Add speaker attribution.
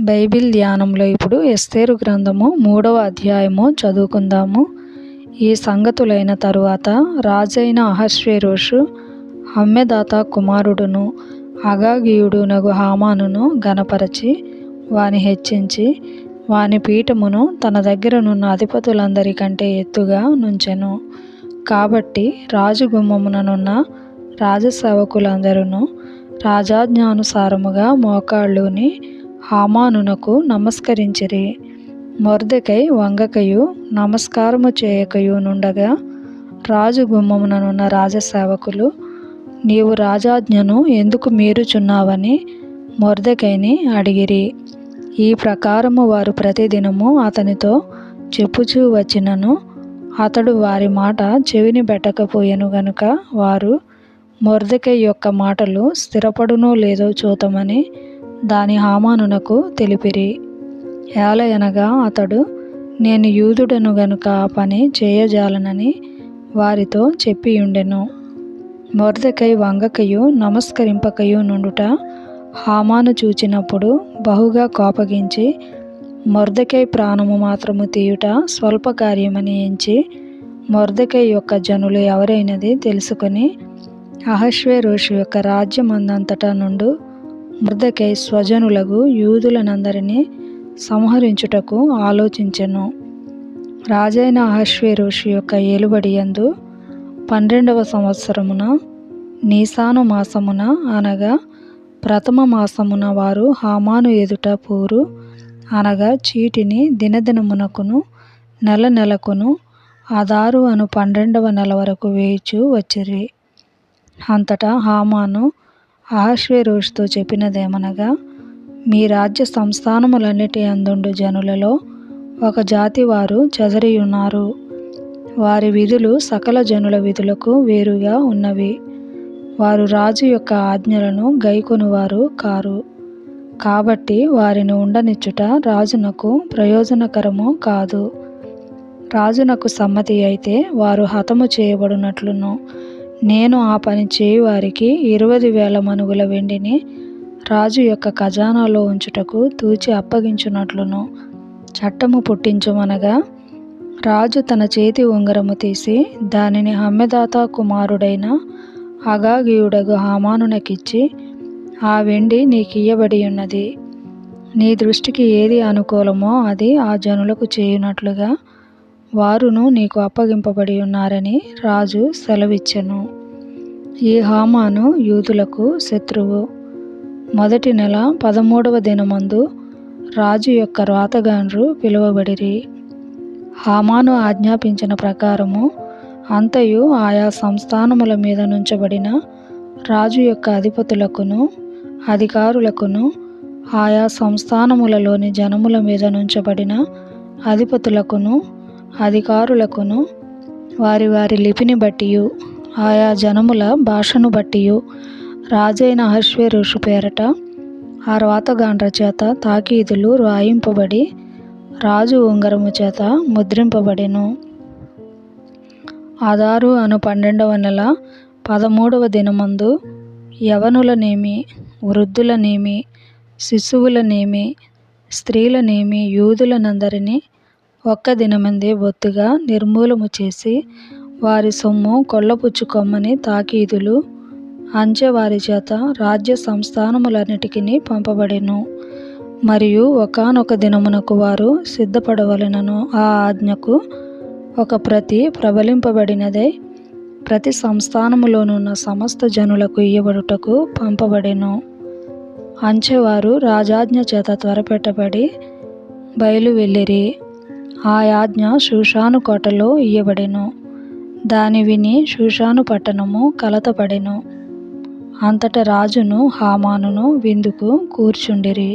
Speaker 1: Bible ధ్యానంలో ఇప్పుడు ఎస్తేరు గ్రంథము 3వ అధ్యాయము చదువుకుందాము. ఈ సంగతులైన తరువాత రాజైన అహష్వేరోషు హమ్మెదాత కుమారుడును అగాగీయుడునగు హామానును గనపరచి వాని హెచ్చించి వాని పీఠమును తన దగ్గరనున్న అధిపతులందరికంటే ఎత్తుగా నుంచెను. కాబట్టి రాజు గుమ్మముననున్న రాజసేవకులందరూ రాజాజ్ఞానుసారముగా మోకాళ్ళూని హామానునకు నమస్కరించిరి. మొర్దెకై వంగకయు నమస్కారము చేయకయు నుండగా రాజు గుమ్మముననున్న రాజసేవకులు, నీవు రాజాజ్ఞను ఎందుకు మీరుచున్నావని మొర్దెకైని అడిగిరి. ఈ ప్రకారము వారు ప్రతిదినము అతనితో చెప్పుచూ వచ్చినను అతడు వారి మాట చెవిని పెట్టకపోయెను గనుక వారు మొర్దెకై యొక్క మాటలు స్థిరపడునో లేదో చూతమని దాని హామానునకు తెలిపిరి. ఏలయనగా అతడు, నేను యూదుడను గనుక ఆ పని చేయజాలనని వారితో చెప్పియుండెను. మొర్దెకై వంగకయు నమస్కరింపకయు నుండుట హామాను చూచినప్పుడు బహుగా కోపగించి మొర్దెకై ప్రాణము మాత్రము తీయుట స్వల్ప కార్యమని ఎంచి మొర్దెకై యొక్క జనులు ఎవరైనది తెలుసుకొని అహష్వేరోషు యొక్క రాజ్యమందంతటా నుండు మొర్దెకై స్వజనులగు యూదులనందరినీ సంహరించుటకు ఆలోచించెను. రాజైన అహష్వేరోషు యొక్క ఏలుబడి యందు 12వ సంవత్సరమున నీసాను మాసమున అనగా ప్రథమ మాసమున వారు హామాను ఎదుట పూరు అనగా చీటిని దినదినమునకును నెల నెలకును అదారు అను 12వ నెల వరకు వేయిచూ వచ్చిరి. అంతటా హామాను అహష్వేరోషుతో చెప్పినదేమనగా, మీ రాజ్య సంస్థానములన్నిటి అందుండు జనులలో ఒక జాతి వారు చెదరియున్నారు. వారి విధులు సకల జనుల విధులకు వేరుగా ఉన్నవి. వారు రాజు యొక్క ఆజ్ఞలను గైకొనువారు కారు. కాబట్టి వారిని ఉండనిచ్చుట రాజునకు ప్రయోజనకరము కాదు. రాజునకు సమ్మతి అయితే వారు హతము చేయబడినట్లును నేను ఆ పని చేయు వారికి 20,000 మనుగుల వెండిని రాజు యొక్క ఖజానాలో ఉంచుటకు తూచి అప్పగించునట్లును చట్టము పుట్టించుమనగా, రాజు తన చేతి ఉంగరము తీసి దానిని హమ్మెదాత కుమారుడైన అగాగీయుడగు హామానునకిచ్చి, ఆ వెండి నీకియ్యబడి ఉన్నది. నీ దృష్టికి ఏది అనుకూలమో అది ఆ జనులకు చేయునట్లుగా వారును నీకు అప్పగింపబడి ఉన్నారని రాజు సెలవిచ్చెను. ఈ హామాను యూదులకు శత్రువు. మొదటి నెల 13వ దినమందు రాజు యొక్క వ్రాతగాండ్రు పిలువబడిరి. హామాను ఆజ్ఞాపించిన ప్రకారము అంతయు ఆయా సంస్థానముల మీద నుంచబడిన రాజు యొక్క అధిపతులకును అధికారులకును ఆయా సంస్థానములలోని జనముల మీద నుంచబడిన అధిపతులకును అధికారులకును వారి వారి లిపిని బట్టియు ఆయా జనముల భాషను బట్టియు రాజైన అహష్వేరోషు పేరట ఆ వ్రాతగాండ్ర చేత తాకీదులు రాయింపబడి రాజు ఉంగరము చేత ముద్రింపబడెను. అదారు అను 12వ నెల 13వ దినమందు యవనులనేమి వృద్ధులనేమి శిశువులనేమి స్త్రీలనేమి యూదులనందరినీ ఒక్క దినమందే బొత్తుగా నిర్మూలము చేసి వారి సొమ్ము కొల్లపుచ్చుకొమ్మని తాకీదులు అంచె వారి చేత రాజ్య సంస్థానములన్నిటికీ పంపబడెను. మరియు ఒకానొక దినమునకు వారు సిద్ధపడవలెనను ఆ ఆజ్ఞకు ఒక ప్రతి ప్రబలింపబడినదై ప్రతి సంస్థానములోనున్న సమస్త జనులకు ఇయ్యబడుటకు పంపబడెను. అంచెవారు రాజాజ్ఞ చేత త్వరపెట్టబడి బయలు వెళ్ళిరి. ఆ ఆజ్ఞ షూషాను కోటలో ఇయ్యబడెను. దాని విని షూషాను పట్టణము కలతపడెను. అంతట రాజును హామానును విందుకు కూర్చుండిరి.